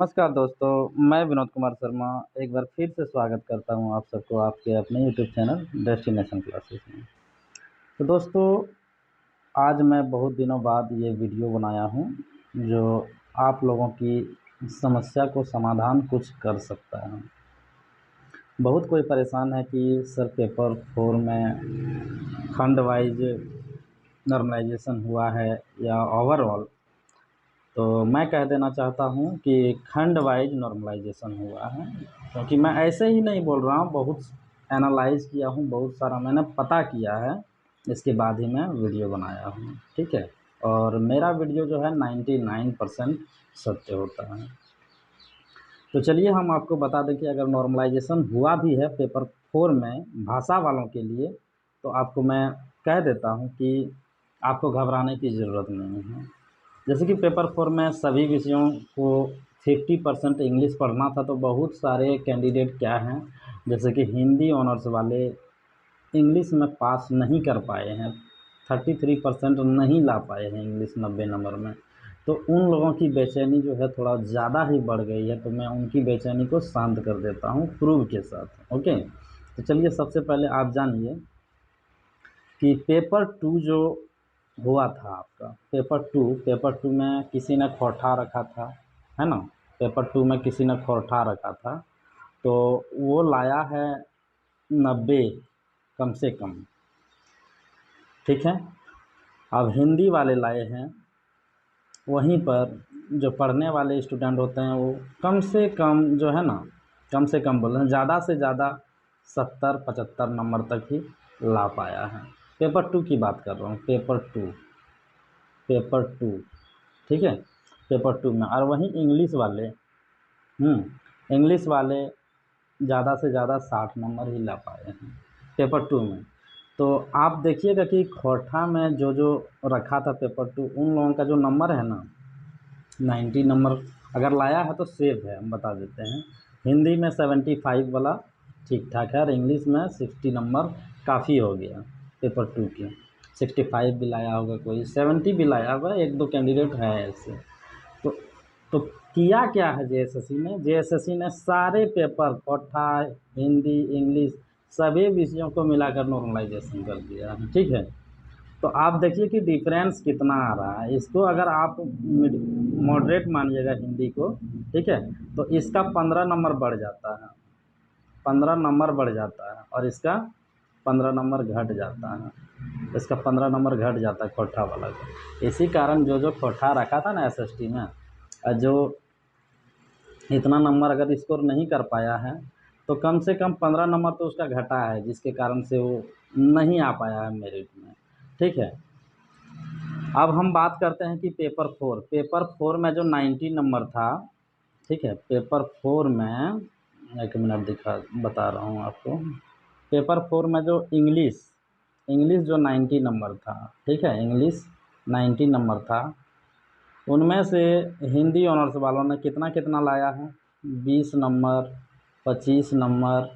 नमस्कार दोस्तों, मैं विनोद कुमार शर्मा एक बार फिर से स्वागत करता हूं आप सबको आपके अपने यूट्यूब चैनल डेस्टिनेशन क्लासेस में। तो दोस्तों, आज मैं बहुत दिनों बाद ये वीडियो बनाया हूं जो आप लोगों की समस्या को समाधान कुछ कर सकता है। बहुत कोई परेशान है कि सर पेपर 4 में खंड वाइज नॉर्मलाइजेशन हुआ है या ओवरऑल। तो मैं कह देना चाहता हूँ कि खंड वाइज नॉर्मलाइजेशन हुआ है, क्योंकि मैं ऐसे ही नहीं बोल रहा हूँ, बहुत एनालाइज किया हूँ, बहुत सारा मैंने पता किया है, इसके बाद ही मैं वीडियो बनाया हूँ। ठीक है, और मेरा वीडियो जो है 99% सत्य होता है। तो चलिए हम आपको बता दें कि अगर नॉर्मलाइजेशन हुआ भी है पेपर 4 में भाषा वालों के लिए, तो आपको मैं कह देता हूँ कि आपको घबराने की ज़रूरत नहीं है। जैसे कि पेपर 4 में सभी विषयों को 50% इंग्लिश पढ़ना था, तो बहुत सारे कैंडिडेट क्या हैं, जैसे कि हिंदी ऑनर्स वाले इंग्लिश में पास नहीं कर पाए हैं, 33% नहीं ला पाए हैं इंग्लिश 90 नंबर में। तो उन लोगों की बेचैनी जो है थोड़ा ज़्यादा ही बढ़ गई है, तो मैं उनकी बेचैनी को शांत कर देता हूँ प्रूफ के साथ। ओके, तो चलिए सबसे पहले आप जानिए कि पेपर 2 जो हुआ था आपका, पेपर टू में किसी ने खोटा रखा था, है ना। पेपर 2 में किसी ने खोटा रखा था, तो वो लाया है 90 कम से कम। ठीक है, अब हिंदी वाले लाए हैं, वहीं पर जो पढ़ने वाले स्टूडेंट होते हैं वो कम से कम जो है ना, कम से कम बोल रहे हैं, ज़्यादा से ज़्यादा 70-75 नंबर तक ही ला पाया है। पेपर 2 की बात कर रहा हूँ, पेपर टू। ठीक है, पेपर 2 में। और वहीं इंग्लिश वाले ज़्यादा से ज़्यादा 60 नंबर ही ला पाए हैं पेपर 2 में। तो आप देखिएगा कि खोटा में जो जो रखा था पेपर 2, उन लोगों का जो नंबर है ना, 90 नंबर अगर लाया है तो सेफ है, हम बता देते हैं। हिंदी में 75 वाला ठीक ठाक है, और इंग्लिश में 60 नंबर काफ़ी हो गया पेपर 2 के। 65 भी लाया होगा, कोई 70 भी लाया होगा, एक दो कैंडिडेट है ऐसे। तो तो किया क्या है जेएसएससी ने सारे पेपर कोठा, हिंदी, इंग्लिश सभी विषयों को मिलाकर नॉर्मलाइजेशन कर दिया है। ठीक है, तो आप देखिए कि डिफरेंस कितना आ रहा है। इसको अगर आप मॉडरेट मानिएगा हिंदी को, ठीक है, तो इसका 15 नंबर बढ़ जाता है, 15 नंबर बढ़ जाता है, और इसका 15 नंबर घट जाता है, इसका 15 नंबर घट जाता है खोटा वाला का। इसी कारण जो जो खोटा रखा था ना एसएसटी में, जो इतना नंबर अगर स्कोर नहीं कर पाया है, तो कम से कम 15 नंबर तो उसका घटा है, जिसके कारण से वो नहीं आ पाया है मेरिट में। ठीक है, अब हम बात करते हैं कि पेपर 4 में जो 90 नंबर था। ठीक है, पेपर 4 में, एक मिनट बता रहा हूँ आपको। पेपर 4 में जो इंग्लिश इंग्लिश जो 90 नंबर था, ठीक है, इंग्लिश 90 नंबर था, उनमें से हिंदी ऑनर्स वालों ने कितना कितना लाया है, 20 नंबर, 25 नंबर,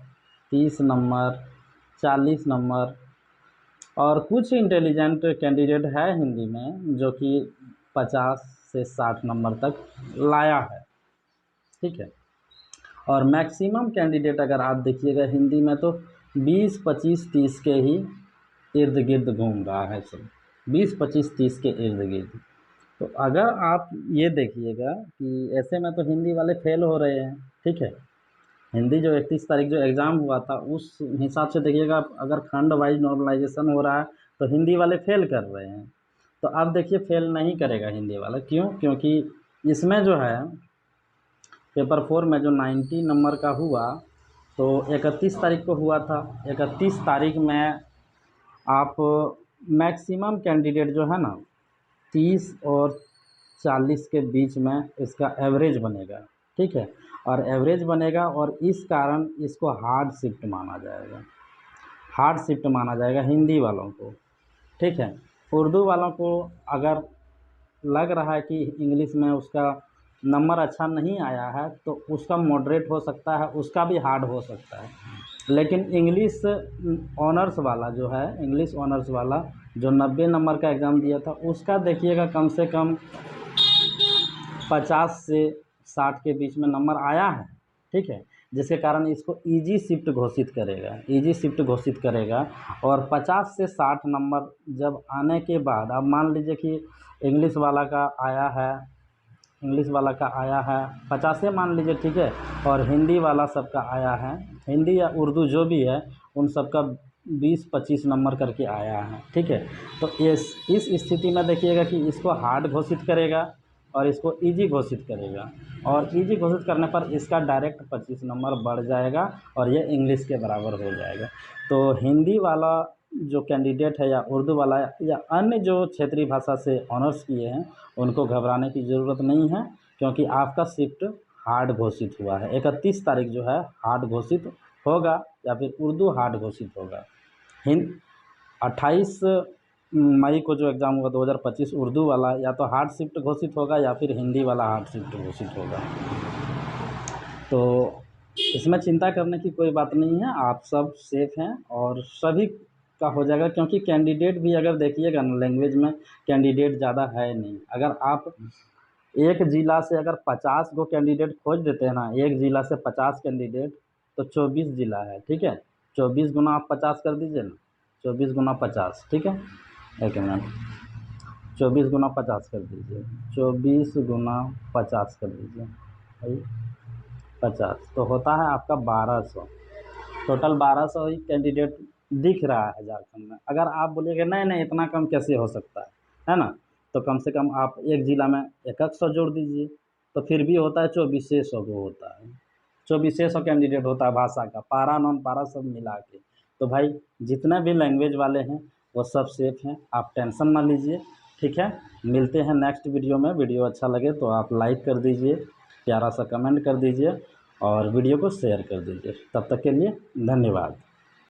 30 नंबर, 40 नंबर। और कुछ इंटेलिजेंट कैंडिडेट है हिंदी में जो कि 50 से 60 नंबर तक लाया है। ठीक है, और मैक्सिमम कैंडिडेट अगर आप देखिएगा हिंदी में, तो 20, 25, 30 के ही इर्द गिर्द घूम रहा है सब, 20, 25, 30 के इर्द गिर्द। तो अगर आप ये देखिएगा कि ऐसे में तो हिंदी वाले फेल हो रहे हैं। ठीक है, हिंदी जो 31 तारीख जो एग्ज़ाम हुआ था, उस हिसाब से देखिएगा, अगर खंड वाइज नॉर्मलाइजेशन हो रहा है तो हिंदी वाले फेल कर रहे हैं। तो अब देखिए फेल नहीं करेगा हिंदी वाला, क्यों? क्योंकि इसमें जो है पेपर 4 में जो 90 नंबर का हुआ, तो 31 तारीख को हुआ था। 31 तारीख में आप मैक्सिमम कैंडिडेट जो है ना, 30 और 40 के बीच में इसका एवरेज बनेगा। ठीक है, और एवरेज बनेगा, और इस कारण इसको हार्ड शिफ्ट माना जाएगा, हार्ड शिफ्ट माना जाएगा हिंदी वालों को। ठीक है, उर्दू वालों को अगर लग रहा है कि इंग्लिश में उसका नंबर अच्छा नहीं आया है, तो उसका मॉडरेट हो सकता है, उसका भी हार्ड हो सकता है। लेकिन इंग्लिश ऑनर्स वाला जो है, इंग्लिश ऑनर्स वाला जो 90 नंबर का एग्ज़ाम दिया था, उसका देखिएगा कम से कम 50 से 60 के बीच में नंबर आया है, ठीक है, जिसके कारण इसको ईजी शिफ्ट घोषित करेगा, ईजी शिफ्ट घोषित करेगा। और 50 से 60 नंबर जब आने के बाद, अब मान लीजिए कि इंग्लिश वाला का आया है, इंग्लिश वाला का आया है 50 मान लीजिए, ठीक है, और हिंदी वाला सबका आया है, हिंदी या उर्दू जो भी है उन सबका 20-25 नंबर करके आया है, ठीक है। तो इस स्थिति में देखिएगा कि इसको हार्ड घोषित करेगा और इसको इजी घोषित करेगा, और इजी घोषित करने पर इसका डायरेक्ट 25 नंबर बढ़ जाएगा और ये इंग्लिश के बराबर हो जाएगा। तो हिंदी वाला जो कैंडिडेट है या उर्दू वाला या अन्य जो क्षेत्रीय भाषा से ऑनर्स किए हैं उनको घबराने की ज़रूरत नहीं है, क्योंकि आपका शिफ्ट हार्ड घोषित हुआ है। 31 तारीख जो है हार्ड घोषित होगा या फिर उर्दू हार्ड घोषित होगा। 28 मई को जो एग्ज़ाम होगा 2025 उर्दू वाला या तो हार्ड शिफ्ट घोषित होगा या फिर हिंदी वाला हार्ड शिफ्ट घोषित होगा। तो इसमें चिंता करने की कोई बात नहीं है, आप सब सेफ़ हैं और सभी का हो जाएगा, क्योंकि कैंडिडेट भी अगर देखिएगा ना लैंग्वेज में कैंडिडेट ज़्यादा है नहीं। अगर आप एक ज़िला से अगर 50 गो कैंडिडेट खोज देते हैं ना, एक ज़िला से 50 कैंडिडेट, तो 24 ज़िला है, ठीक है। 24 गुना आप 50 कर दीजिए ना, 24 गुना 50, ठीक है, एक मिनट, 24 गुना 50 कर दीजिए, 24 गुना 50 कर दीजिए भाई 50, तो होता है आपका 1200, टोटल 1200 ही कैंडिडेट दिख रहा है झारखंड में। अगर आप बोलिएगा नहीं नहीं इतना कम कैसे हो सकता है ना, तो कम से कम आप एक ज़िला में 100 जोड़ दीजिए, तो फिर भी होता है 2400 को होता है, 2400 कैंडिडेट होता है भाषा का, पारा नॉन पारा सब मिला के। तो भाई जितने भी लैंग्वेज वाले हैं वो सब सेफ़ हैं, आप टेंशन ना लीजिए, ठीक है। मिलते हैं नेक्स्ट वीडियो में। वीडियो अच्छा लगे तो आप लाइक कर दीजिए, प्यारा सा कमेंट कर दीजिए और वीडियो को शेयर कर दीजिए। तब तक के लिए धन्यवाद।